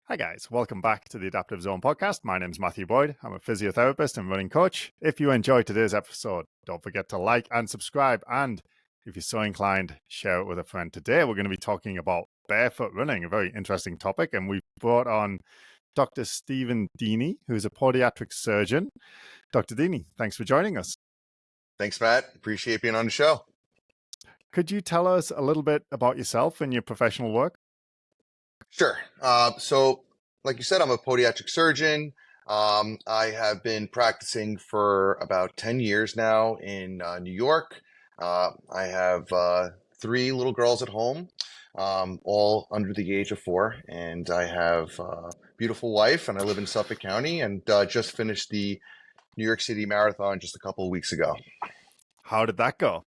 Hi, guys. Welcome back to the Adaptive Zone podcast. My name is Matthew Boyd. I'm a physiotherapist and running coach. If you enjoyed today's episode, don't forget to like and subscribe. And if you're so inclined, share it with a friend. Today, we're going to be talking about barefoot running, a very interesting topic. And we've brought on Dr. Stephen Dini, who's a podiatric surgeon. Dr. Dini, thanks for joining us. Thanks, Matt. Appreciate being on the show. Could you tell us a little bit about yourself and your professional work? Sure. So, like you said, I'm a podiatric surgeon. I have been practicing for about 10 years now in New York. I have three little girls at home, all under the age of 4. And I have a beautiful wife, and I live in Suffolk County, and just finished the New York City Marathon just a couple of weeks ago. How did that go?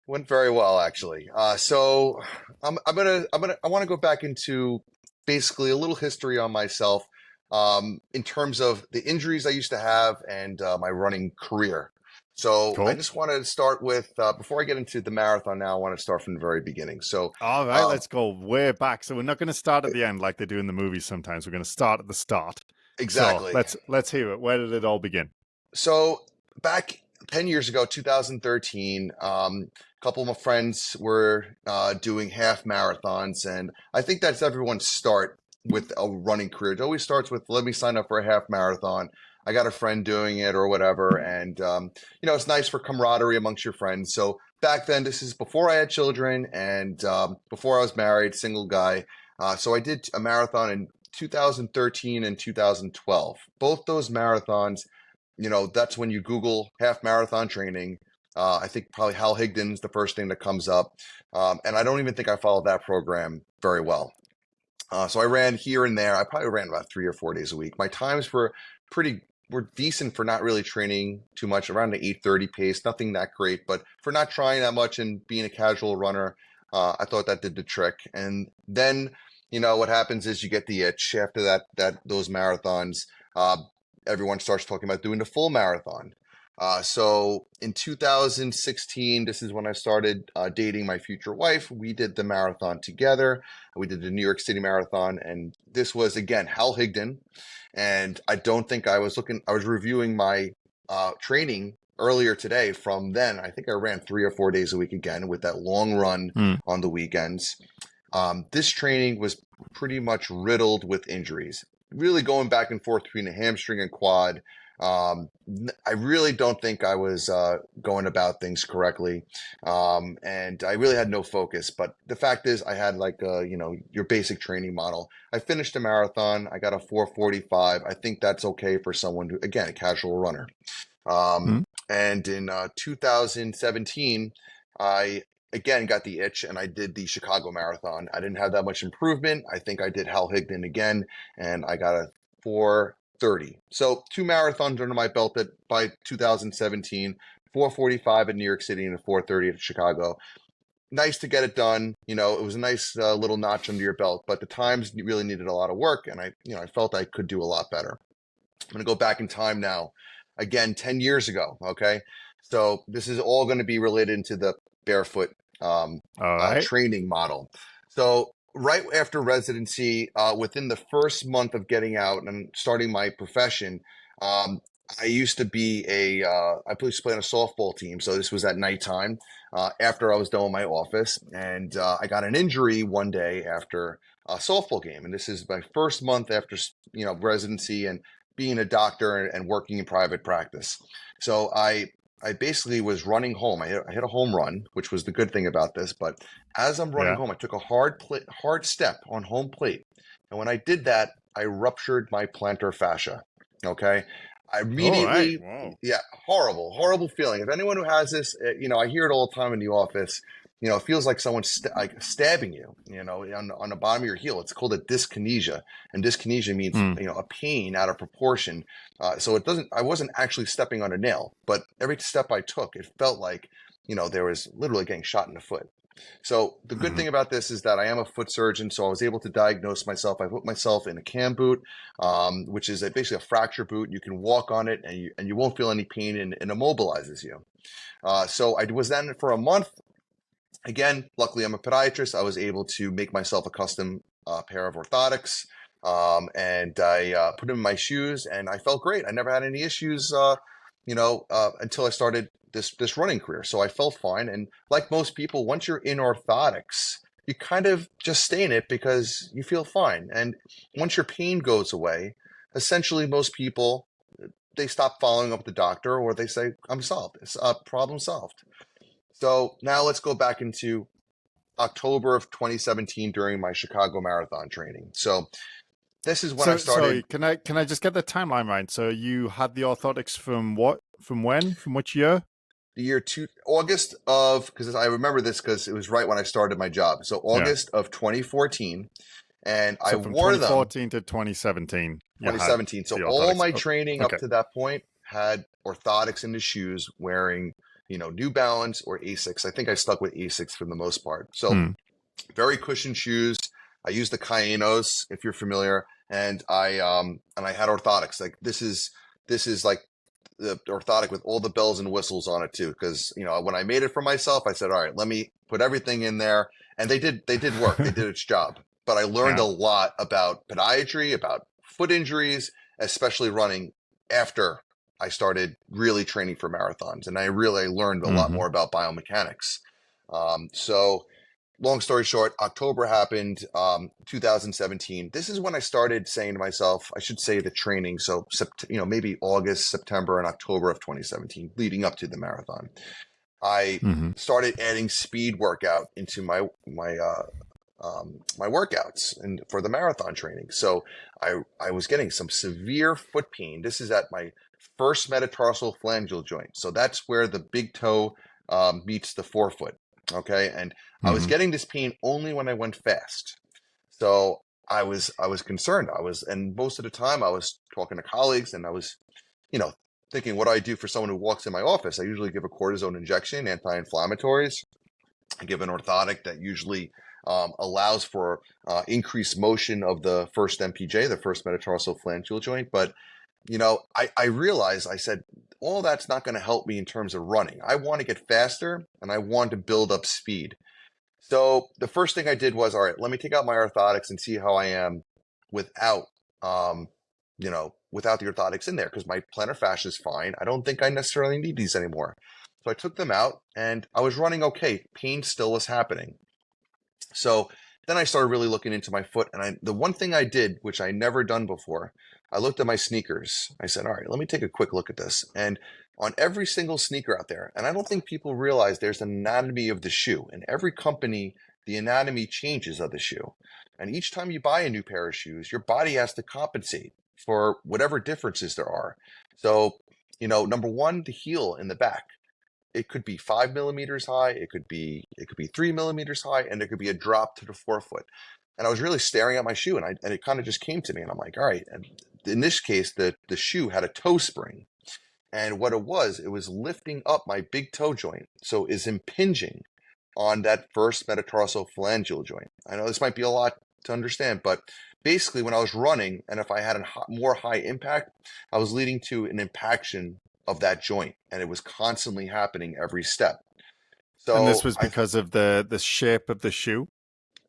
Went very well, actually. So I want to go back into basically a little history on myself, in terms of the injuries I used to have and my running career. So Cool. I just wanted to start with, before I get into the marathon now, I want to start from the very beginning. So, All right, let's go way back. So we're not going to start at the end like they do in the movies sometimes. We're going to start at the start. exactly. So let's hear it. Where did it all begin? So back 10 years ago, 2013, a couple of my friends were doing half marathons. And I think that's everyone's start with a running career. It always starts with, let me sign up for a half marathon. I got a friend doing it or whatever. And, it's nice for camaraderie amongst your friends. So back then, this is before I had children and before I was married, single guy. So I did a marathon in 2013 and 2012. Both those marathons, that's when you Google half marathon training. I think probably Hal Higdon's the first thing that comes up. And I don't even think I followed that program very well. So I ran here and there. I probably ran about 3 or 4 days a week. My times were decent for not really training too much, around the 8:30 pace, nothing that great, but for not trying that much and being a casual runner, I thought that did the trick. And then, what happens is you get the itch after those marathons. Everyone starts talking about doing the full marathon. So in 2016, this is when I started dating my future wife. We did the marathon together. We did the New York City Marathon, and this was, again, Hal Higdon. And I don't think I was reviewing my training earlier today from then. I think I ran 3 or 4 days a week again with that long run on the weekends. This training was pretty much riddled with injuries, really going back and forth between the hamstring and quad. I really don't think I was going about things correctly, and I really had no focus. But the fact is, I had your basic training model. I finished a marathon. I got a 4:45. I think that's okay for someone who, again, a casual runner. And in 2017, I again got the itch and I did the Chicago Marathon. I didn't have that much improvement. I think I did Hal Higdon again, and I got a 4:30. So 2 marathons under my belt by 2017, 4:45 at New York City and a 4:30 at Chicago. Nice to get it done. It was a nice little notch under your belt, but the times really needed a lot of work, and I felt I could do a lot better. I'm going to go back in time now, again, 10 years ago. Okay. So this is all going to be related into the Barefoot training model. So right after residency, within the first month of getting out and starting my profession, I used to be I used to play on a softball team. So this was at nighttime after I was done with my office. And I got an injury one day after a softball game. And this is my first month after, residency and being a doctor and working in private practice. So I basically was running home. I hit a home run, which was the good thing about this. But as I'm running home, I took a hard step on home plate. And when I did that, I ruptured my plantar fascia. Okay. I immediately, horrible feeling. If anyone who has this, I hear it all the time in the office. It feels like someone's stabbing you, on the bottom of your heel. It's called a dyskinesia, and dyskinesia means, a pain out of proportion. So I wasn't actually stepping on a nail, but every step I took, it felt like, there was literally getting shot in the foot. So the good thing about this is that I am a foot surgeon, so I was able to diagnose myself. I put myself in a cam boot, which is basically a fracture boot. You can walk on it, and you won't feel any pain, and it immobilizes you. So I was then for a month. Again, luckily I'm a podiatrist. I was able to make myself a custom pair of orthotics, and I put them in my shoes, and I felt great. I never had any issues, until I started this running career. So I felt fine. And like most people, once you're in orthotics, you kind of just stay in it because you feel fine. And once your pain goes away, essentially most people, they stop following up with the doctor, or they say, I'm solved. It's problem solved. So now let's go back into October of 2017 during my Chicago Marathon training. So this is when I So started sorry, can I just get the timeline right? So you had the orthotics from what? From when? From which year? the year August of, because I remember this because it was right when I started my job. So Yeah. August of 2014, and I So from wore them 2014 to 2017, you had 2017. So the all orthotics. my Oh, training up okay. to that point had orthotics in the shoes, wearing, New Balance or Asics. I think I stuck with Asics for the most part. So Hmm. very cushioned shoes. I used the Cayenos, if you're familiar, and I had orthotics. Like this is like the orthotic with all the bells and whistles on it too. Because when I made it for myself, I said, all right, let me put everything in there, and they did work. They did its job. But I learned Yeah. a lot about podiatry, about foot injuries, especially running after I started really training for marathons, and I really learned a lot Hmm. more about biomechanics. So long story short, October happened, 2017. This is when I started saying to myself, I should say the training. So, maybe August, September, and October of 2017, leading up to the marathon. I Hmm. started adding speed workout into my workouts and for the marathon training. So I was getting some severe foot pain. This is at my first metatarsal phalangeal joint. So that's where the big toe meets the forefoot. Okay, and I was Hmm. getting this pain only when I went fast. So I was concerned. And most of the time I was talking to colleagues, and I was, you know, thinking, what do I do for someone who walks in my office? I usually give a cortisone injection, anti-inflammatories. I give an orthotic that usually allows for increased motion of the first MPJ, the first metatarsal phalangeal joint. But, I realized, I said, all that's not going to help me in terms of running. I want to get faster, and I want to build up speed. So the first thing I did was, all right, let me take out my orthotics and see how I am without, without the orthotics in there, because my plantar fascia is fine. I don't think I necessarily need these anymore. So I took them out, and I was running okay. Pain still was happening. So then I started really looking into my foot, and the one thing I did, which I never done before, I looked at my sneakers. I said, all right, let me take a quick look at this. And on every single sneaker out there, and I don't think people realize there's an anatomy of the shoe. In every company, the anatomy changes of the shoe. And each time you buy a new pair of shoes, your body has to compensate for whatever differences there are. So, number one, the heel in the back, it could be 5 millimeters high, it could be 3 millimeters high, and there could be a drop to the forefoot. And I was really staring at my shoe, and it kind of just came to me, and I'm like, all right. And in this case, the shoe had a toe spring, and what it was lifting up my big toe joint, so is impinging on that first metatarsal phalangeal joint. I know this might be a lot to understand, but basically, when I was running, and if I had a more high impact, I was leading to an impaction of that joint, and it was constantly happening every step. And this So was because of the shape of the shoe.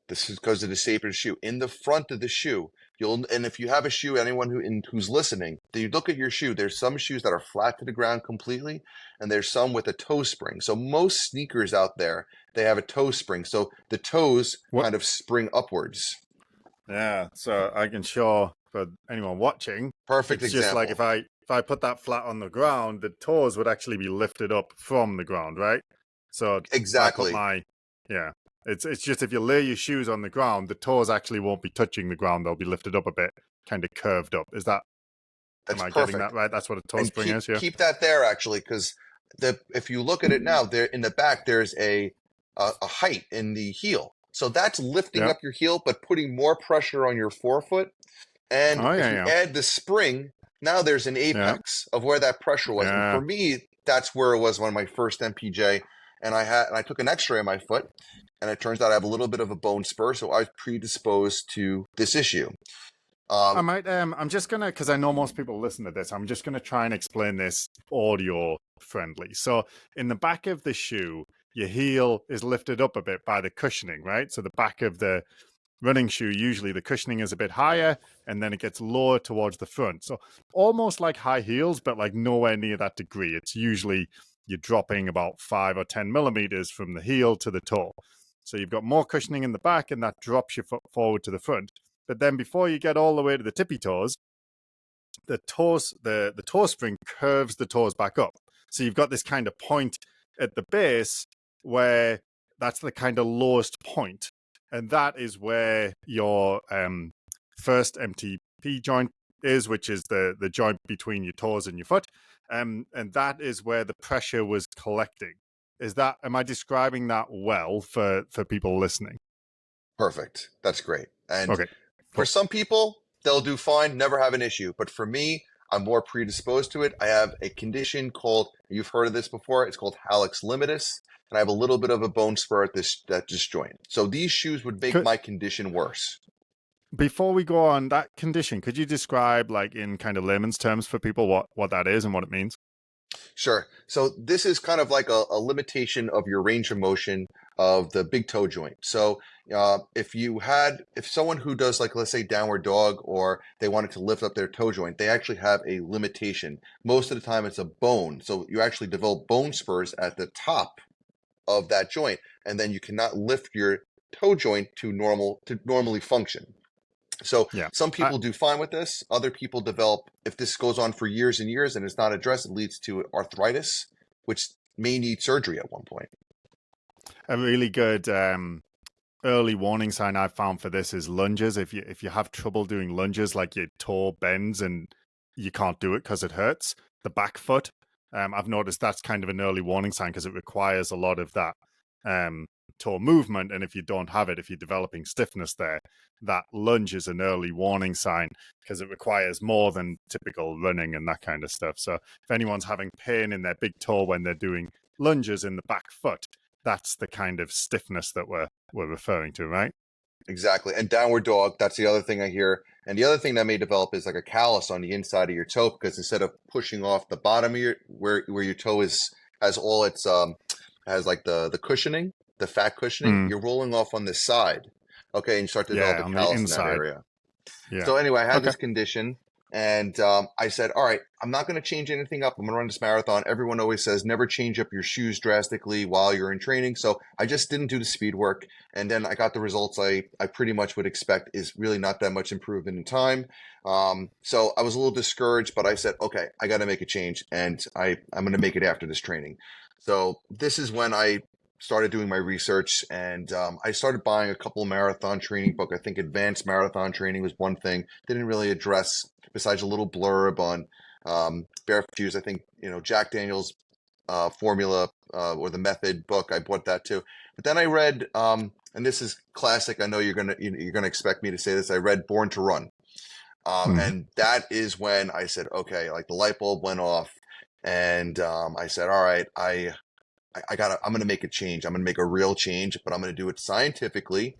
this is because of the shape of the shoe. In the front of the shoe, and if you have a shoe, anyone who's listening, you look at your shoe. There's some shoes that are flat to the ground completely, and there's some with a toe spring. So most sneakers out there, they have a toe spring. So the toes What? kind of spring upwards. Yeah. So I can show for anyone watching, Perfect it's just like example. if I put that flat on the ground, the toes would actually be lifted up from the ground, right? So if I put Exactly. yeah, it's just if you lay your shoes on the ground, the toes actually won't be touching the ground; they'll be lifted up a bit, kind of curved up. Am That's I getting that perfect. right? That's what a toe And spring keep is, yeah. keep that there actually, because if you look at it now, there in the back, there's a height in the heel. So that's lifting Yeah. up your heel, but putting more pressure on your forefoot. And Oh if yeah, you yeah, add the spring, now there's an yeah, apex of where that pressure was. And yeah. for me, that's where it was on my first MPJ. And I took an X-ray of my foot, and it turns out I have a little bit of a bone spur, so I was predisposed to this issue. I Um, might I'm just gonna, because I know most people listen to this, I'm just gonna try and explain this audio friendly. So in the back of the shoe, your heel is lifted up a bit by the cushioning, right? So the back of the running shoe, usually the cushioning is a bit higher and then it gets lower towards the front. So almost like high heels, but like nowhere near that degree. It's usually you're dropping about 5 or 10 millimeters from the heel to the toe. So you've got more cushioning in the back and that drops your foot forward to the front. But then before you get all the way to the tippy toes, the toe spring curves the toes back up. So you've got this kind of point at the base where that's the kind of lowest point. And that is where your first MTP joint is, which is the joint between your toes and your foot. And that is where the pressure was collecting. Am I describing that well for people listening? Perfect. That's great. And Okay, for cool. some people, they'll do fine, never have an issue. But for me, I'm more predisposed to it. I have a condition called, you've heard of this before, it's called hallux limitus. And I have a little bit of a bone spur at this joint. So these shoes would make my condition worse. Before we go on that condition, could you describe, like in kind of layman's terms for people, what that is and what it means? Sure. So this is kind of like a limitation of your range of motion of the big toe joint. So if someone who does, like, let's say downward dog, or they wanted to lift up their toe joint, they actually have a limitation. Most of the time it's a bone. So you actually develop bone spurs at the top of that joint, and then you cannot lift your toe joint to normally function. So some people do fine with this. Other people develop, if this goes on for years and years and it's not addressed, it leads to arthritis, which may need surgery at one point. A really good early warning sign I've found for this is lunges. If you have trouble doing lunges, like your toe bends and you can't do it because it hurts, the back foot, I've noticed that's kind of an early warning sign because it requires a lot of that toe movement. And if you don't have it, if you're developing stiffness there, that lunge is an early warning sign because it requires more than typical running and that kind of stuff. So if anyone's having pain in their big toe when they're doing lunges in the back foot, that's the kind of stiffness that we're referring to, right? Exactly. And downward dog, that's the other thing I hear. And the other thing that may develop is like a callus on the inside of your toe, because instead of pushing off the bottom of where your toe has all its has like the cushioning, the fat cushioning, you're rolling off on this side. Okay, and you start to develop a callus in that area. Yeah. So anyway, I had this condition, and I said, all right, I'm not going to change anything up. I'm going to run this marathon. Everyone always says never change up your shoes drastically while you're in training. So I just didn't do the speed work. And then I got the results I pretty much would expect, is really not that much improvement in time. So I was a little discouraged, but I said, okay, I got to make a change, and I'm going to make it after this training. So this is when I started doing my research, and I started buying a couple of marathon training books. I think Advanced Marathon Training was one thing. Didn't really address, besides a little blurb on Barefoot shoes. I think, Jack Daniel's formula or the method book. I bought that too. But then I read, and this is classic. I know you're gonna expect me to say this. I read Born to Run, and that is when I said, okay, like the light bulb went off, and I said, all right, I'm going to make a change. I'm going to make a real change, but I'm going to do it scientifically.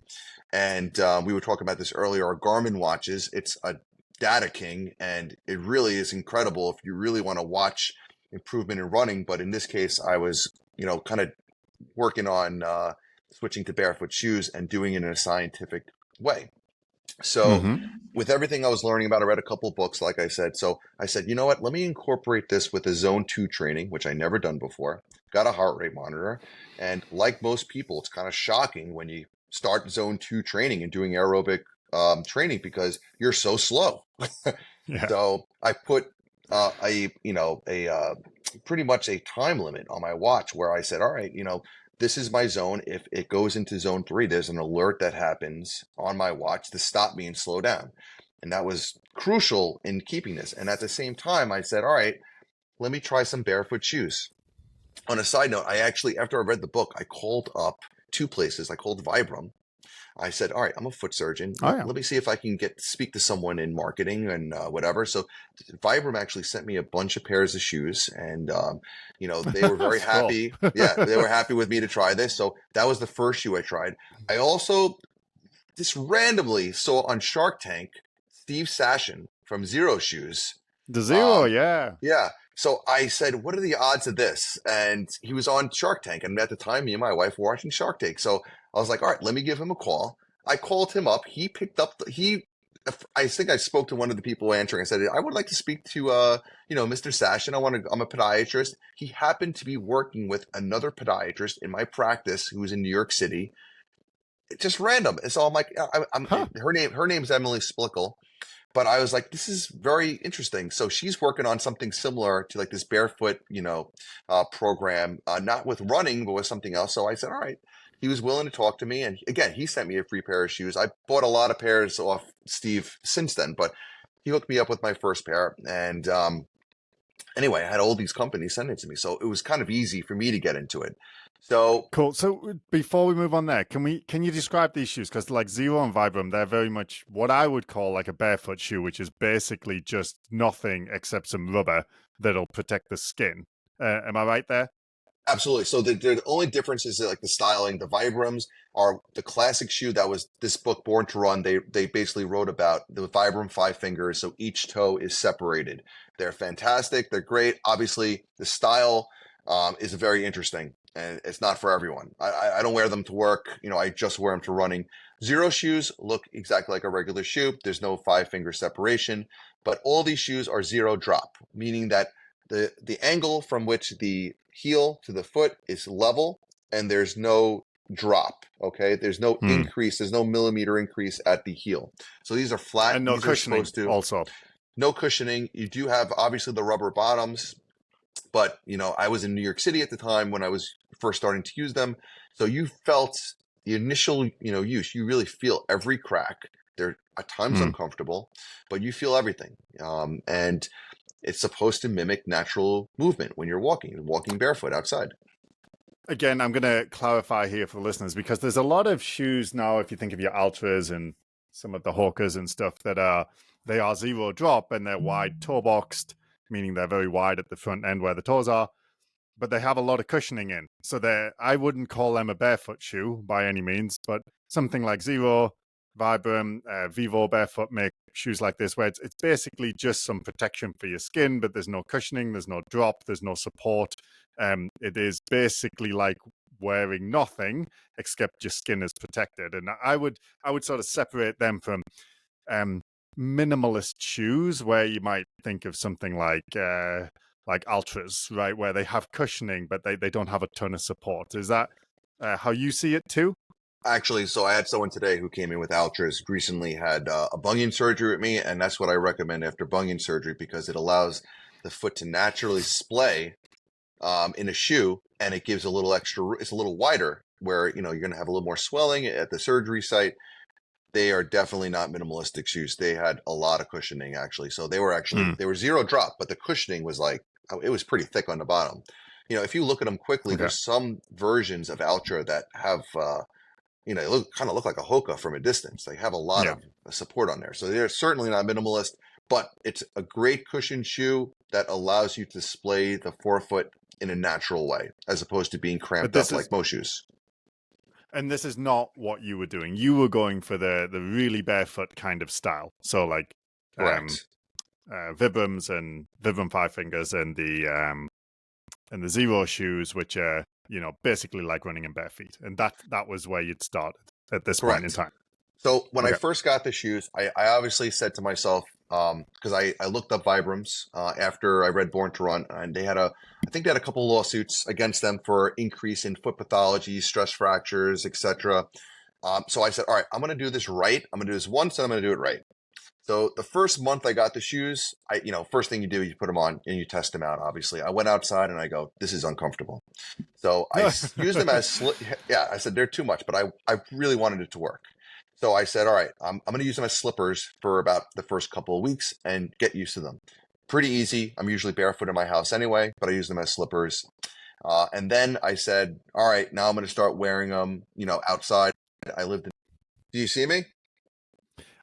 And we were talking about this earlier. Our Garmin watches, it's a data king, and it really is incredible if you really want to watch improvement in running. But in this case, I was, kind of working on switching to barefoot shoes and doing it in a scientific way. So with everything I was learning about, I read a couple of books, like I said. So I said, you know what, let me incorporate this with a zone 2 training, which I never done before. Got a heart rate monitor. And like most people, it's kind of shocking when you start zone 2 training and doing aerobic training, because you're so slow. So I put pretty much a time limit on my watch where I said, all right, this is my zone. If it goes into zone 3, there's an alert that happens on my watch to stop me and slow down. And that was crucial in keeping this. And at the same time, I said, all right, let me try some barefoot shoes. On a side note, I actually, after I read the book, I called up 2 places. I called Vibram. I said, all right, I'm a foot surgeon. Let me see if I can speak to someone in marketing and whatever. So Vibram actually sent me a bunch of pairs of shoes, and, they were very happy. Yeah, they were happy with me to try this. So that was the first shoe I tried. I also just randomly saw on Shark Tank, Steve Sashin from Zero Shoes. The Zero, yeah. Yeah. So I said, what are the odds of this? And he was on Shark Tank. And at the time, me and my wife were watching Shark Tank. So I was like, all right, let me give him a call. I called him up. He picked up, I think I spoke to one of the people answering. I said, I would like to speak to, Mr. Sashin. I'm a podiatrist. He happened to be working with another podiatrist in my practice who was in New York City. It's just random. And so I'm like, Huh. her name's Emily Splickle. But I was like, this is very interesting. So she's working on something similar to like this Barefoot, program, not with running, but with something else. So I said, all right. He was willing to talk to me. And again, he sent me a free pair of shoes. I bought a lot of pairs off Steve since then, but he hooked me up with my first pair. And anyway, I had all these companies send it to me. So it was kind of easy for me to get into it. So Cool. So before we move on there, can you describe these shoes? Because like Zero and Vibram, they're very much what I would call like a barefoot shoe, which is basically just nothing except some rubber that'll protect the skin. Am I right there? absolutely. So the only difference is like the styling. The Vibrams are the classic shoe that was this book, Born to Run. They basically wrote about the Vibram five fingers, so each toe is separated. They're fantastic. They're great. Obviously, the style is very interesting, and it's not for everyone. I don't wear them to work. I just wear them to running. Zero shoes look exactly like a regular shoe. There's no five finger separation, but all these shoes are zero drop, meaning that the angle from which the heel to the foot is level and there's no drop. Okay, there's no Hmm. increase, there's no millimeter increase at the heel. So these are flat. And no These are cushioning supposed to also. no cushioning. You do have obviously the rubber bottoms, but I was in New York City at the time when I was first starting to use them. So you felt the initial use, you really feel every crack. They're at times Hmm. uncomfortable, but you feel everything. And it's supposed to mimic natural movement when you're walking barefoot outside. Again, I'm going to clarify here for the listeners because there's a lot of shoes now. If you think of your Ultras and some of the Hawkers and stuff, they are zero drop and they're wide toe boxed, meaning they're very wide at the front end where the toes are, but they have a lot of cushioning in. So I wouldn't call them a barefoot shoe by any means, but something like Zero, Vibram, Vivo Barefoot make shoes like this where it's basically just some protection for your skin, but there's no cushioning, there's no drop, there's no support. It is basically like wearing nothing except your skin is protected. And I would sort of separate them from minimalist shoes where you might think of something like Ultras, right, where they have cushioning but they don't have a ton of support. Is that how you see it too? Actually, so I had someone today who came in with Altras, recently had a bunion surgery with me, and that's what I recommend after bunion surgery because it allows the foot to naturally splay in a shoe, and it gives a little extra. It's a little wider, where you're going to have a little more swelling at the surgery site. They are definitely not minimalistic shoes. They had a lot of cushioning actually, so they were zero drop, but the cushioning was like it was pretty thick on the bottom. If you look at them quickly, Okay. there's some versions of Altra that have they kind of look like a Hoka from a distance. They have a lot Yeah. of support on there. So they're certainly not minimalist, but it's a great cushion shoe that allows you to display the forefoot in a natural way, as opposed to being But cramped this up is like most shoes. and this is not what you were doing. You were going for the really barefoot kind of style. So like um Correct. Vibrams and Vibram Five Fingers and the Zero shoes, which are basically like running in bare feet, and that was where you'd started at this point in Correct. time. So when I Okay. first got the shoes, I obviously said to myself, because I looked up Vibrams after I read Born to Run, and I think they had a couple lawsuits against them for increase in foot pathology, stress fractures, etc. So I said, all right, I'm going to do this right. I'm going to do this once, and I'm going to do it right. So the first month I got the shoes, first thing you do, you put them on and you test them out. Obviously, I went outside and I go, this is uncomfortable. So used them as, yeah, I said they're too much, but I really wanted it to work. So I said, all right, I'm going to use them as slippers for about the first couple of weeks and get used to them. Pretty easy. I'm usually barefoot in my house anyway, but I use them as slippers. And then I said, all right, now I'm going to start wearing them, outside. I lived in, do you see me?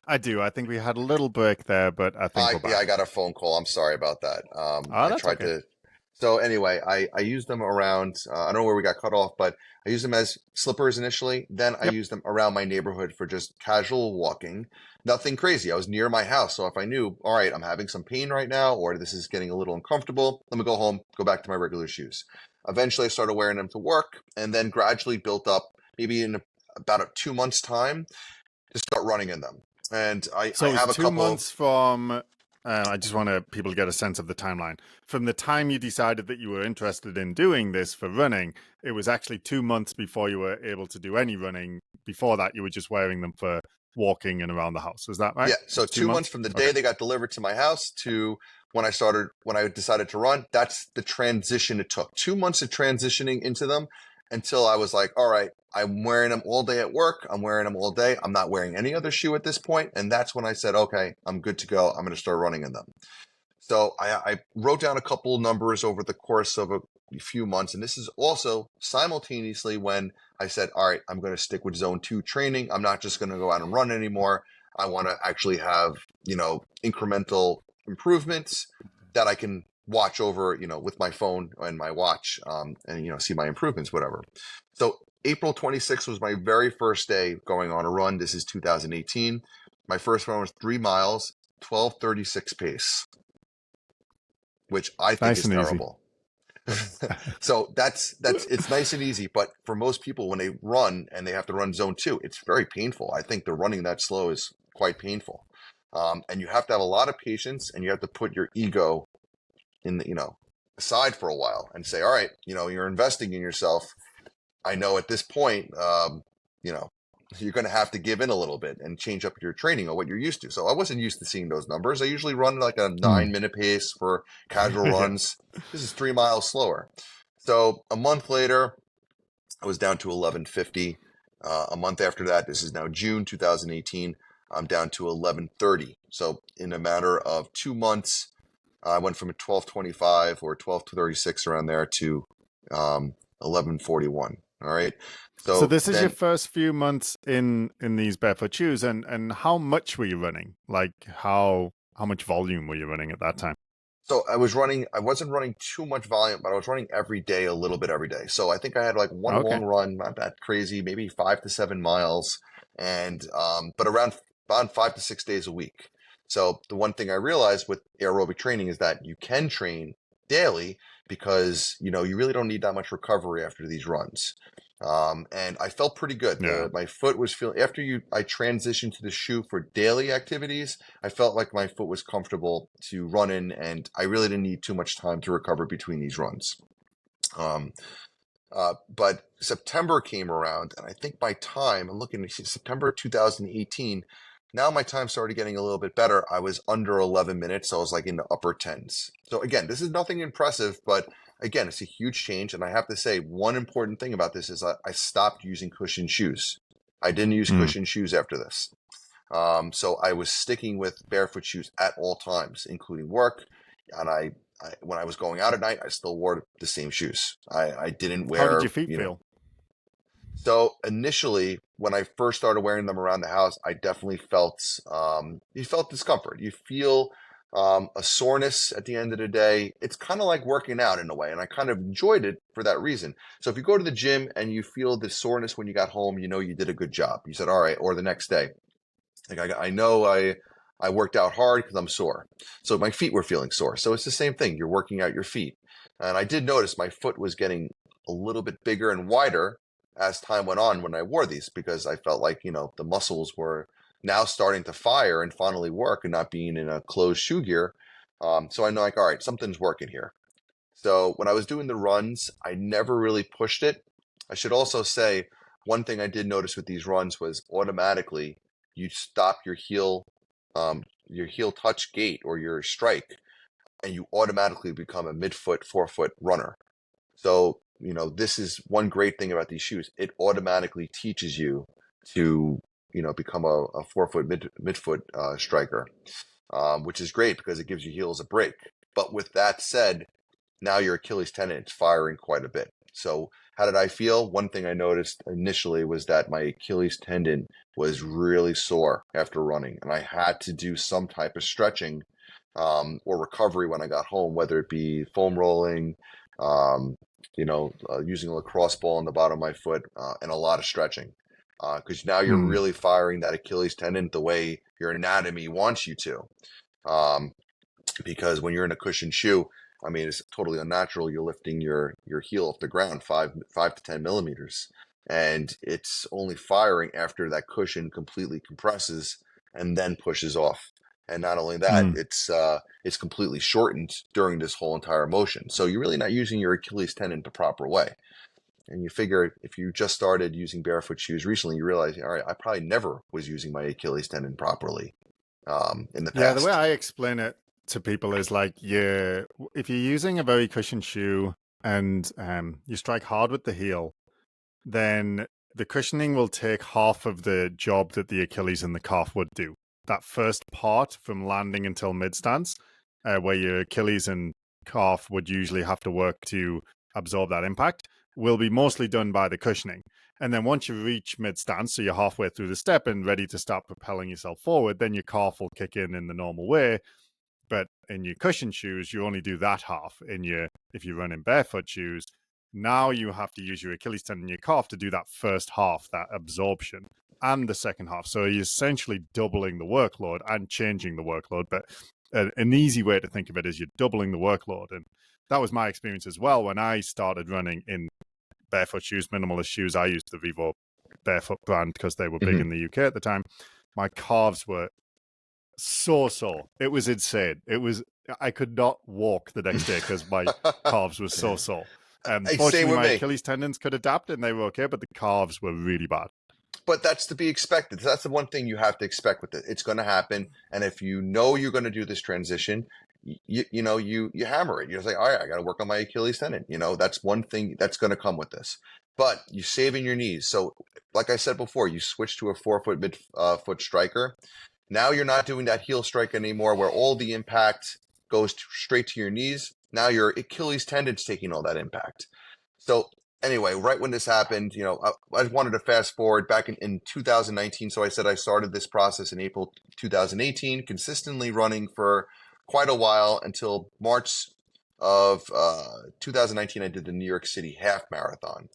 I do. I think we had a little break there, but I think we're Yeah, I back. got a phone call. I'm sorry about that. Oh, I that's tried okay. to So anyway, I use them around, I don't know where we got cut off, but I use them as slippers initially. Then I Yep. use them around my neighborhood for just casual walking. Nothing crazy. I was near my house. So if I knew, all right, I'm having some pain right now, or this is getting a little uncomfortable, let me go home, go back to my regular shoes. Eventually, I started wearing them to work and then gradually built up, maybe in about 2 months' time, to start running in them. And I So it was have a two couple of, months from. I just want people to get a sense of the timeline. From the time you decided that you were interested in doing this for running, it was actually 2 months before you were able to do any running. Before that, you were just wearing them for walking and around the house. Is that right? yeah, It so was two 2 months months. from the Okay. day they got delivered to my house to when I decided to run, that's the transition it took. 2 months of transitioning into them until I was like, all right, I'm wearing them all day at work. I'm wearing them all day. I'm not wearing any other shoe at this point. And that's when I said, okay, I'm good to go. I'm going to start running in them. So I wrote down a couple numbers over the course of a few months. And this is also simultaneously when I said, all right, I'm going to stick with zone 2 training. I'm not just going to go out and run anymore. I want to actually have, incremental improvements that I can watch over, with my phone and my watch, and, see my improvements, whatever. So April 26th was my very first day going on a run. This is 2018. My first run was 3 miles, 12:36 pace, which I think Nice is and easy. terrible. So that's it's nice and easy, but for most people when they run and they have to run zone 2, it's very painful. I think the running that slow is quite painful. And you have to have a lot of patience, and you have to put your ego in aside for a while and say, all right, you're investing in yourself. I know at this point, you know, you're going to have to give in a little bit and change up your training or what you're used to. So I wasn't used to seeing those numbers. I usually run like a Mm. 9-minute pace for casual Yeah. runs. This is 3 miles slower. So a month later, I was down to 11:50. A month after that, this is now June 2018, I'm down to 11:30. So in a matter of 2 months, I went from a 12:25 or 12:36 around there to 11:41. All right. So So this is your then, first few months in these barefoot shoes, and how much were you running? Like how much volume were you running at that time? so I was running, I wasn't running too much volume, but I was running every day, a little bit every day. So I think I had like one Okay. long run, not that crazy, maybe 5 to 7 miles, and but around 5 to 6 days a week. So the one thing I realized with aerobic training is that you can train daily because you really don't need that much recovery after these runs. And I felt pretty good. Yeah. My foot was feeling I transitioned to the shoe for daily activities. I felt like my foot was comfortable to run in, and I really didn't need too much time to recover between these runs. Um, but September came around, and I think by time, I'm looking at September 2018, now my time started getting a little bit better. I was under 11 minutes, so I was like in the upper tens. So again, this is nothing impressive, but again, it's a huge change. And I have to say, one important thing about this is I stopped using cushion shoes. I didn't use Mm. cushion shoes after this. So I was sticking with barefoot shoes at all times, including work. And when I was going out at night, I still wore the same shoes. I didn't How did your wear, feet feel? So initially, when I first started wearing them around the house, I definitely felt, you felt discomfort. You feel a soreness at the end of the day. It's kind of like working out in a way, and I kind of enjoyed it for that reason. So if you go to the gym and you feel the soreness when you got home, you know you did a good job. You said, all right, or the next day. Like I know I worked out hard because I'm sore. So my feet were feeling sore. So it's the same thing. You're working out your feet. And I did notice my foot was getting a little bit bigger and wider as time went on when I wore these because I felt like, the muscles were now starting to fire and finally work and not being in a closed shoe gear. So I know like, all right, something's working here. So when I was doing the runs, I never really pushed it. I should also say one thing I did notice with these runs was automatically you stop your heel touch gait or your strike, and you automatically become a midfoot, forefoot runner. So, this is one great thing about these shoes. It automatically teaches you to, become a forefoot, midfoot striker, which is great because it gives your heels a break. But with that said, now your Achilles tendon is firing quite a bit. So how did I feel? One thing I noticed initially was that my Achilles tendon was really sore after running, and I had to do some type of stretching or recovery when I got home, whether it be foam rolling, using a lacrosse ball on the bottom of my foot, and a lot of stretching. Because now you're Hmm. really firing that Achilles tendon the way your anatomy wants you to. Um, because when you're in a cushioned shoe, I mean, it's totally unnatural. You're lifting your heel off the ground 5 to 10 millimeters, and it's only firing after that cushion completely compresses and then pushes off. And not only that, Hmm. it's completely shortened during this whole entire motion. So you're really not using your Achilles tendon the proper way. And you figure if you just started using barefoot shoes recently, you realize, all right, I probably never was using my Achilles tendon properly in the Yeah, the way past. I explain it to people is like, if you're using a very cushioned shoe and you strike hard with the heel, then the cushioning will take half of the job that the Achilles and the calf would do. That first part from landing until mid stance, where your Achilles and calf would usually have to work to absorb that impact, will be mostly done by the cushioning. And then once you reach mid stance, so you're halfway through the step and ready to start propelling yourself forward, then your calf will kick in the normal way. But in your cushion shoes, you only do that half. If you run in barefoot shoes, now you have to use your Achilles tendon and your calf to do that first half, that absorption, and the second half. So you're essentially doubling the workload and changing the workload. But an easy way to think of it is you're doubling the workload. And that was my experience as well when I started running in barefoot shoes, minimalist shoes. I used the Vivo Barefoot brand because they were big Mm-hmm. in the UK at the time. My calves were so sore. It was insane. I could not walk the next day because my calves were so sore. Hey, same Fortunately, with my me. Achilles tendons could adapt and they were okay, but the calves were really bad. But that's to be expected. That's the one thing you have to expect with it. It's going to happen, and if you know you're going to do this transition, you hammer it. You're like, all right, I got to work on my Achilles tendon. That's one thing that's going to come with this. But you saving your knees. So, like I said before, you switch to a 4 foot mid foot striker. Now you're not doing that heel strike anymore, where all the impact goes straight to your knees. Now your Achilles tendon's taking all that impact. So anyway, right when this happened, I wanted to fast forward back in 2019. So I said I started this process in April 2018, consistently running for quite a while until March of 2019. I did the New York City half marathon.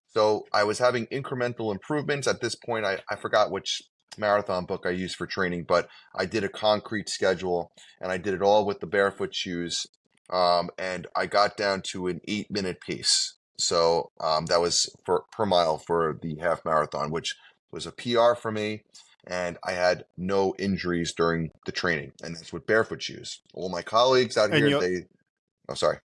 So I was having incremental improvements. At this point, I forgot which marathon book I used for training, but I did a concrete schedule and I did it all with the barefoot shoes. And I got down to an 8 minute pace. So that was per mile for the half marathon, which was a PR for me. And I had no injuries during the training. And that's with barefoot shoes. All my colleagues out And here, you oh, sorry.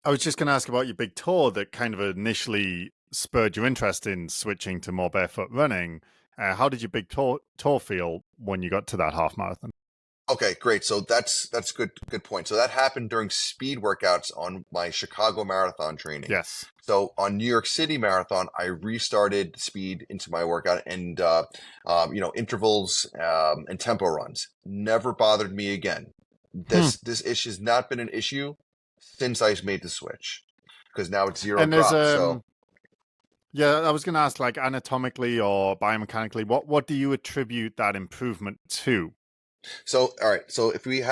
I was just going to ask about your big toe that kind of initially spurred your interest in switching to more barefoot running. How did your big toe feel when you got to that half marathon? Okay, great. So that's good point. So that happened during speed workouts on my Chicago marathon training. Yes. So on New York City marathon, I restarted speed into my workout and intervals and tempo runs. Never bothered me again. Hmm. This issue has not been an issue since I made the switch because now it's zero And there's drop. So yeah, I was going to ask, like anatomically or biomechanically, what do you attribute that improvement to? all right. So if you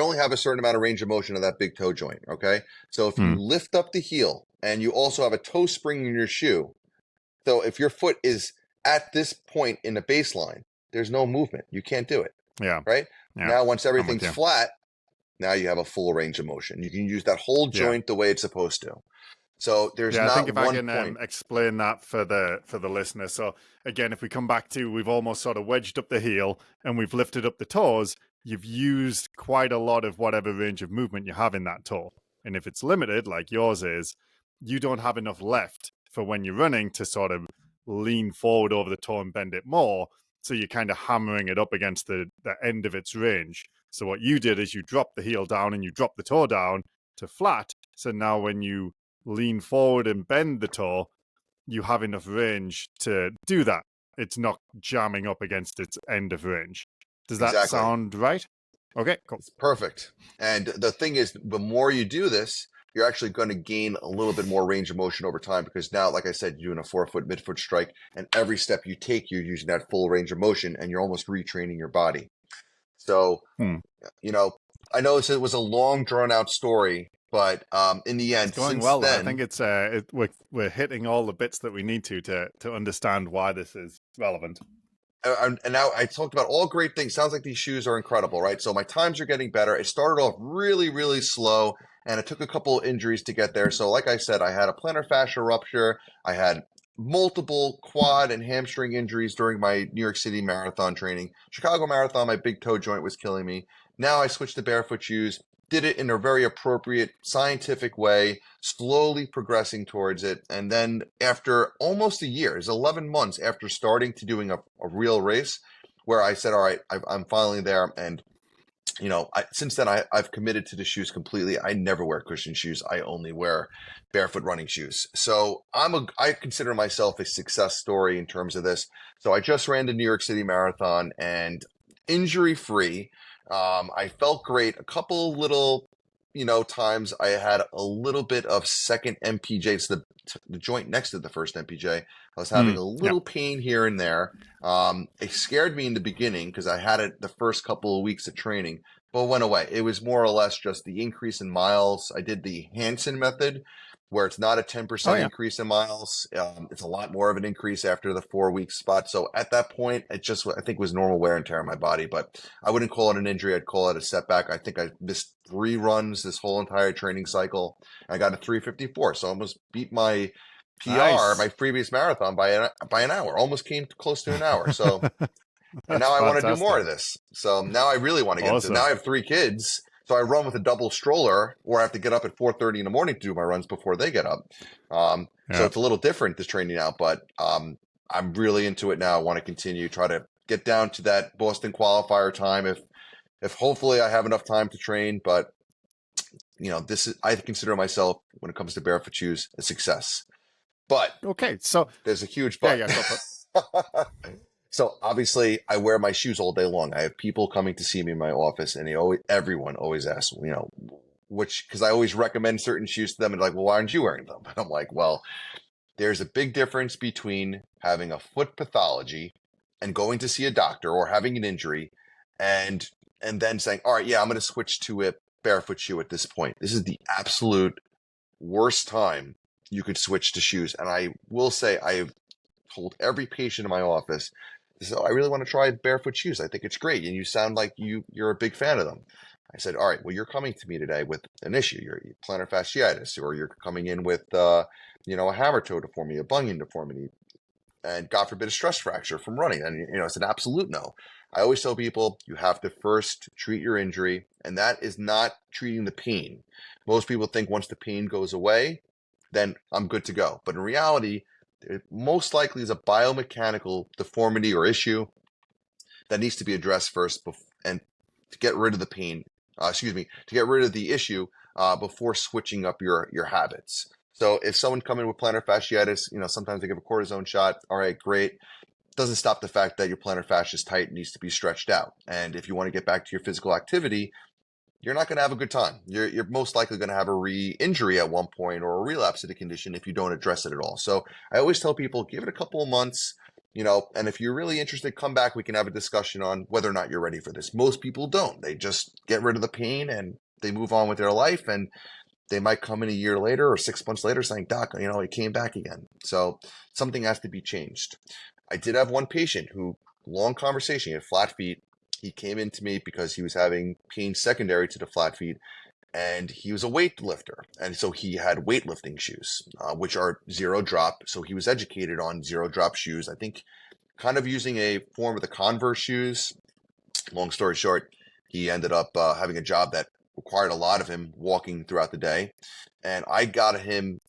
only have a certain amount of range of motion of that big toe joint. Okay. So if you Hmm. lift up the heel and you also have a toe spring in your shoe, so if your foot is at this point in the baseline, there's no movement. You can't do it. Yeah. Right. Yeah. Now, once I'm with everything's you. flat, now you have a full range of motion. You can use that whole Yeah. joint the way it's supposed to. So there's Yeah, I think not if I one can point. explain that for the listener. So again, if we come back to we've almost sort of wedged up the heel and we've lifted up the toes, you've used quite a lot of whatever range of movement you have in that toe. And if it's limited, like yours is, you don't have enough left for when you're running to sort of lean forward over the toe and bend it more. So you're kind of hammering it up against the end of its range. So what you did is you dropped the heel down and you dropped the toe down to flat. So now when you lean forward and bend the toe, you have enough range to do that. It's not jamming up against its end of range. Does that Exactly. sound right? Okay, cool. It's perfect. And the thing is, the more you do this, you're actually going to gain a little bit more range of motion over time because now, like I said, you're doing a 4 foot midfoot strike, and every step you take, you're using that full range of motion, and you're almost retraining your body. So, Hmm. I know it was a long, drawn out story, but in the It's end, going since well, though. I think then, it's we're hitting all the bits that we need to understand why this is relevant. and now I talked about all great things. Sounds like these shoes are incredible, right? So my times are getting better. It started off really, really slow, and it took a couple of injuries to get there. So, like I said, I had a plantar fascia rupture. I had multiple quad and hamstring injuries during my New York City marathon training. Chicago Marathon, my big toe joint was killing me. Now I switched to barefoot shoes. Did it in a very appropriate, scientific way, slowly progressing towards it. And then after almost a year, it's 11 months after starting to doing a real race, where I said, all right, I'm finally there. And, since then I've committed to the shoes completely. I never wear cushion shoes. I only wear barefoot running shoes. So I consider myself a success story in terms of this. So I just ran the New York City Marathon and injury free. I felt great. A couple little, times I had a little bit of second MPJ, so the joint next to the first MPJ. I was having a Yeah. little pain here and there. It scared me in the beginning because I had it the first couple of weeks of training, but it went away. It was more or less just the increase in miles. I did the Hansen method, where it's not a Oh 10% yeah. increase in miles. It's a lot more of an increase after the 4 week spot. So at that point, it just, I think, was normal wear and tear on my body, but I wouldn't call it an injury. I'd call it a setback. I think I missed 3 runs this whole entire training cycle. I got a 3:54, so I almost beat my PR, Nice. my previous marathon by an hour. Almost came close to an hour. So, and That's now I want to do more fantastic. of this. So now I really want to get into it. Now Awesome. I have 3 kids. So I run with a double stroller, or I have to get up at 4:30 in the morning to do my runs before they get up. So Yeah. it's a little different, this training now, but I'm really into it now. I want to continue, try to get down to that Boston qualifier time if hopefully I have enough time to train. But I consider myself, when it comes to barefoot shoes, a success. But Okay. So there's a huge yeah, but. yeah, go for it. So obviously, I wear my shoes all day long. I have people coming to see me in my office, and everyone always asks, because I always recommend certain shoes to them, and like, well, why aren't you wearing them? And I'm like, well, there's a big difference between having a foot pathology and going to see a doctor, or having an injury, and then saying, all right, yeah, I'm going to switch to a barefoot shoe at this point. This is the absolute worst time you could switch to shoes. And I will say, I have told every patient in my office, so I really want to try barefoot shoes. I think it's great, and you sound like you're a big fan of them. I said, all right, well, you're coming to me today with an issue, your plantar fasciitis, or you're coming in with, a hammer toe deformity, a bunion deformity, and God forbid a stress fracture from running. And, it's an absolute no. I always tell people you have to first treat your injury, and that is not treating the pain. Most people think once the pain goes away, then I'm good to go. But in reality, it most likely is a biomechanical deformity or issue that needs to be addressed first, and to get rid of the pain, to get rid of the issue before switching up your habits. So if someone come in with plantar fasciitis, sometimes they give a cortisone shot. All right, great. Doesn't stop the fact that your plantar fascia is tight and needs to be stretched out. And if you want to get back to your physical activity, you're not going to have a good time. You're most likely going to have a re-injury at one point, or a relapse of the condition, if you don't address it at all. So I always tell people, give it a couple of months, and if you're really interested, come back. We can have a discussion on whether or not you're ready for this. Most people don't. They just get rid of the pain and they move on with their life, and they might come in a year later or 6 months later saying, Doc, it came back again. So something has to be changed. I did have one patient who, long conversation, he had flat feet. He came in to me because he was having pain secondary to the flat feet, and he was a weightlifter. And so he had weightlifting shoes, which are zero drop. So he was educated on zero drop shoes, I think kind of using a form of the Converse shoes. Long story short, he ended up having a job that required a lot of him walking throughout the day. And I got him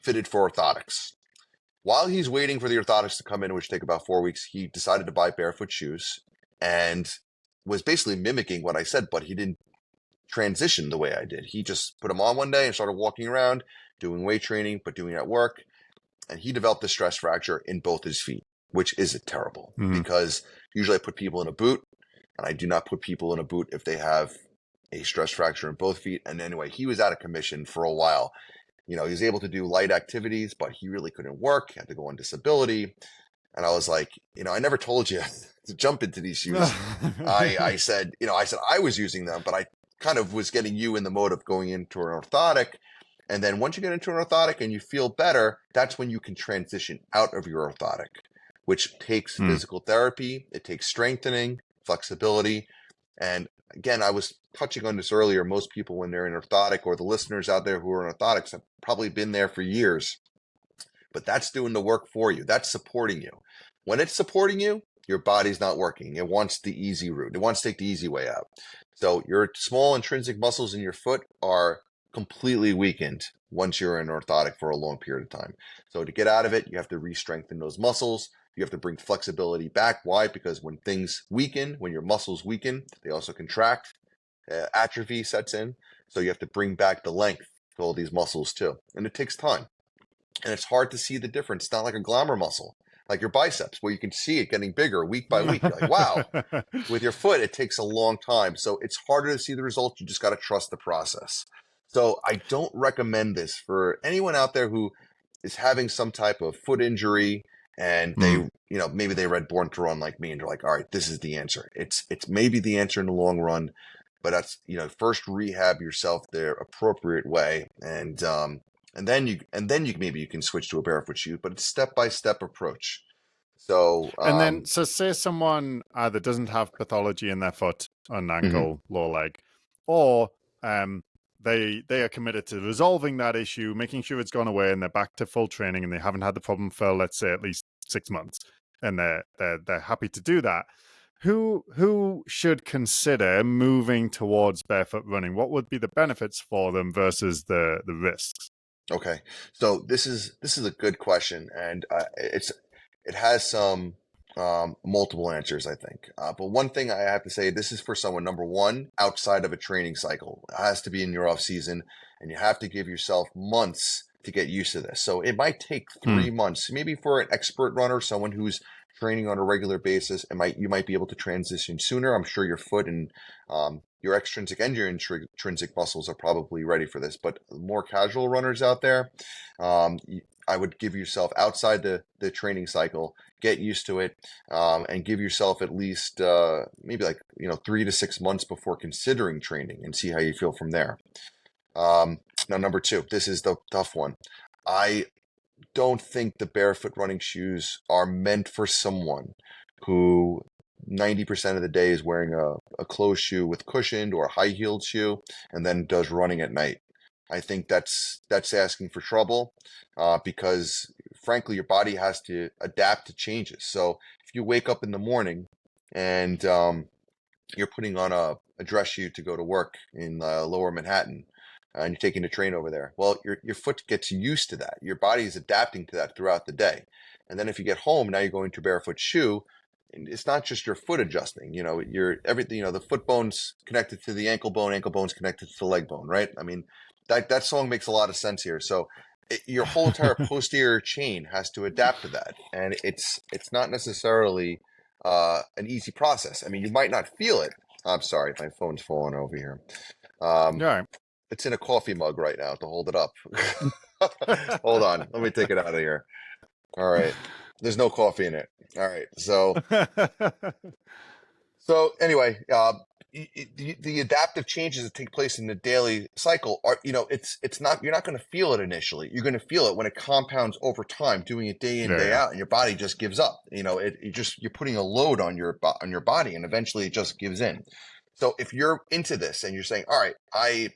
fitted for orthotics. While he's waiting for the orthotics to come in, which take about 4 weeks, he decided to buy barefoot shoes and was basically mimicking what I said, but he didn't transition the way I did. He just put them on one day and started walking around, doing weight training, but doing it at work. And he developed a stress fracture in both his feet, which is terrible, because usually I put people in a boot, and I do not put people in a boot if they have a stress fracture in both feet. And anyway, he was out of commission for a while. He was able to do light activities, but he really couldn't work. He had to go on disability. And I was like, I never told you to jump into these shoes, I said, I was using them, but I kind of was getting you in the mode of going into an orthotic. And then once you get into an orthotic and you feel better, that's when you can transition out of your orthotic, which takes physical therapy. It takes strengthening, flexibility. And again, I was touching on this earlier. Most people, when they're in orthotic, or the listeners out there who are in orthotics, have probably been there for years. But that's doing the work for you. That's supporting you. When it's supporting you, your body's not working. It wants the easy route. It wants to take the easy way out. So your small intrinsic muscles in your foot are completely weakened once you're in orthotic for a long period of time. So to get out of it, you have to re-strengthen those muscles. You have to bring flexibility back. Why? Because when things weaken, when your muscles weaken, they also contract. Atrophy sets in. So you have to bring back the length to all these muscles too. And it takes time. And it's hard to see the difference. It's not like a glamour muscle, like your biceps, where you can see it getting bigger week by week. You're like, wow. With your foot, it takes a long time. So it's harder to see the results. You just got to trust the process. So I don't recommend this for anyone out there who is having some type of foot injury and they, maybe they read Born to Run like me and they're like, all right, this is the answer. It's maybe the answer in the long run, but that's, first rehab yourself the appropriate way. And then you maybe you can switch to a barefoot shoe, but it's step-by-step approach. So, and then, so say someone either doesn't have pathology in their foot, an ankle, lower leg, or they are committed to resolving that issue, making sure it's gone away, and they're back to full training, and they haven't had the problem for, let's say, at least 6 months, and they're happy to do that. Who should consider moving towards barefoot running? What would be the benefits for them versus the risks? Okay, so this is a good question, and it has some multiple answers, I think. But one thing I have to say, this is for someone, number one, outside of a training cycle. It has to be in your off season, and you have to give yourself months to get used to this. So it might take 3 months, maybe for an expert runner, someone who's training on a regular basis. You might be able to transition sooner. I'm sure your foot and your extrinsic and your intrinsic muscles are probably ready for this. But more casual runners out there, I would give yourself outside the training cycle, get used to it, and give yourself at least maybe 3 to 6 months before considering training and see how you feel from there. Now, number two, this is the tough one. I don't think the barefoot running shoes are meant for someone who 90% of the day is wearing a closed shoe with cushioned or a high-heeled shoe and then does running at night. I think that's asking for trouble because, frankly, your body has to adapt to changes. So if you wake up in the morning and you're putting on a dress shoe to go to work in lower Manhattan, and you're taking the train over there, well, your foot gets used to that. Your body is adapting to that throughout the day. And then if you get home, now you're going to a barefoot shoe. It's not just your foot adjusting, everything, the foot bone's connected to the ankle bone's connected to the leg bone, right? I mean, that song makes a lot of sense here. So your whole entire posterior chain has to adapt to that. And it's not necessarily an easy process. I mean, you might not feel it. I'm sorry, my phone's falling over here. It's in a coffee mug right now to hold it up. Hold on. Let me take it out of here. All right. There's no coffee in it. All right. So anyway, the adaptive changes that take place in the daily cycle are, it's not, you're not going to feel it initially. You're going to feel it when it compounds over time, doing it day in, day out, and your body just gives up. You're putting a load on your body, and eventually it just gives in. So if you're into this and you're saying, all right, I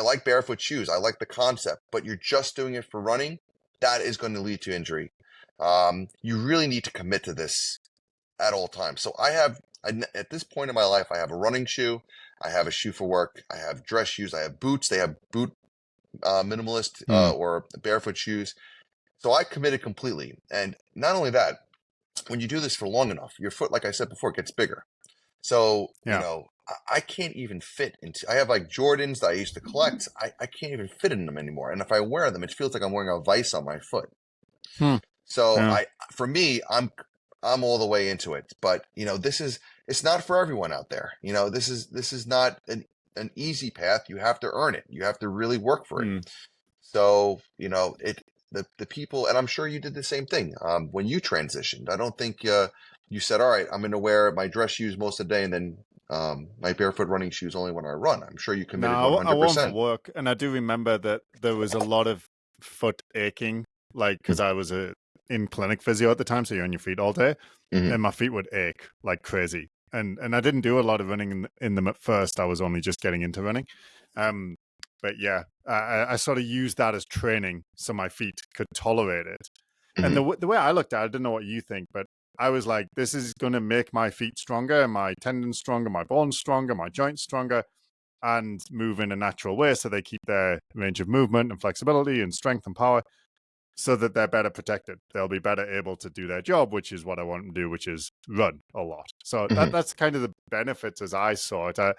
like barefoot shoes, I like the concept, but you're just doing it for running, that is going to lead to injury. You really need to commit to this at all times. So at this point in my life, I have a running shoe, I have a shoe for work, I have dress shoes, I have boots. They have boot minimalist or barefoot shoes. So I committed completely. And not only that, when you do this for long enough, your foot, like I said before, gets bigger. So, I can't even fit into, I have like Jordans that I used to collect. I can't even fit in them anymore. And if I wear them, it feels like I'm wearing a vice on my foot. So for me, I'm all the way into it, but it's not for everyone out there. This is not an easy path. You have to earn it. You have to really work for it. So, the people, and I'm sure you did the same thing when you transitioned. I don't think you said, all right, I'm going to wear my dress shoes most of the day and then my barefoot running shoes only when I run. I'm sure you committed No, I won't for 100%. work. And I do remember that there was a lot of foot aching, like, because I was in clinic physio at the time, so you're on your feet all day, Mm-hmm. and my feet would ache like crazy. And I didn't do a lot of running in them at first. I was only just getting into running. But yeah, I sort of used that as training so my feet could tolerate it. And Mm-hmm. the way I looked at it, I don't know what you think, but I was like, this is going to make my feet stronger, my tendons stronger, my bones stronger, my joints stronger, and move in a natural way so they keep their range of movement and flexibility and strength and power so that they're better protected. They'll be better able to do their job, which is what I want them to do, which is run a lot. So Mm-hmm. that's kind of the benefits as I saw it. I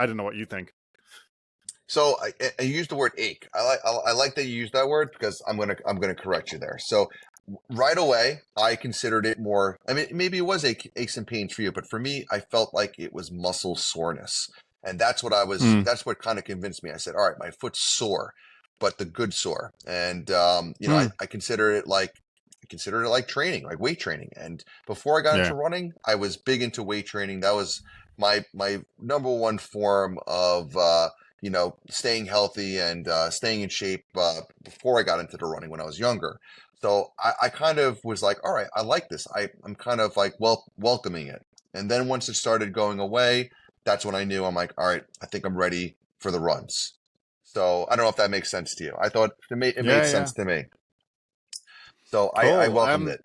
don't know what you think. So I use the word ache. I like that you use that word because I'm gonna correct you there. So right away, I considered it more. I mean, maybe it was aches and pains for you, but for me, I felt like it was muscle soreness, and that's what I was. Mm. That's what kind of convinced me. I said, all right, my foot's sore, but the good sore, and Mm. I considered it like training, like weight training. And before I got Yeah. into running, I was big into weight training. That was my number one form of staying healthy and staying in shape before I got into the running when I was younger. So I kind of was like, all right, I like this. I'm kind of like welcoming it. And then once it started going away, that's when I knew I'm like, all right, I think I'm ready for the runs. So I don't know if that makes sense to you. I thought it made Yeah, yeah. sense to me. So I Cool. welcomed it.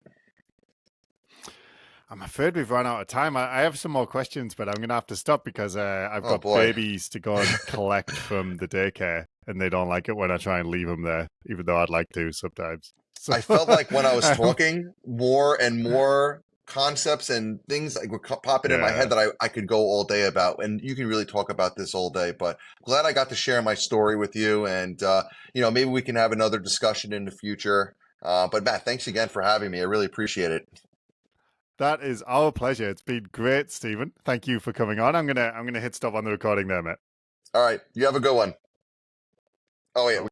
I'm afraid we've run out of time. I have some more questions, but I'm going to have to stop because I've Oh got boy. babies to go and collect from the daycare, and they don't like it when I try and leave them there, even though I'd like to sometimes. So, I felt like when I was um, talking, more and more concepts and things like were popping in my head yeah, that I could go all day about. And you can really talk about this all day, but glad I got to share my story with you. And, maybe we can have another discussion in the future. But Matt, thanks again for having me. I really appreciate it. that is our pleasure. It's been great, Stephen. Thank you for coming on. I'm gonna hit stop on the recording there, mate. All right. You have a good one. Oh, wait. Cool.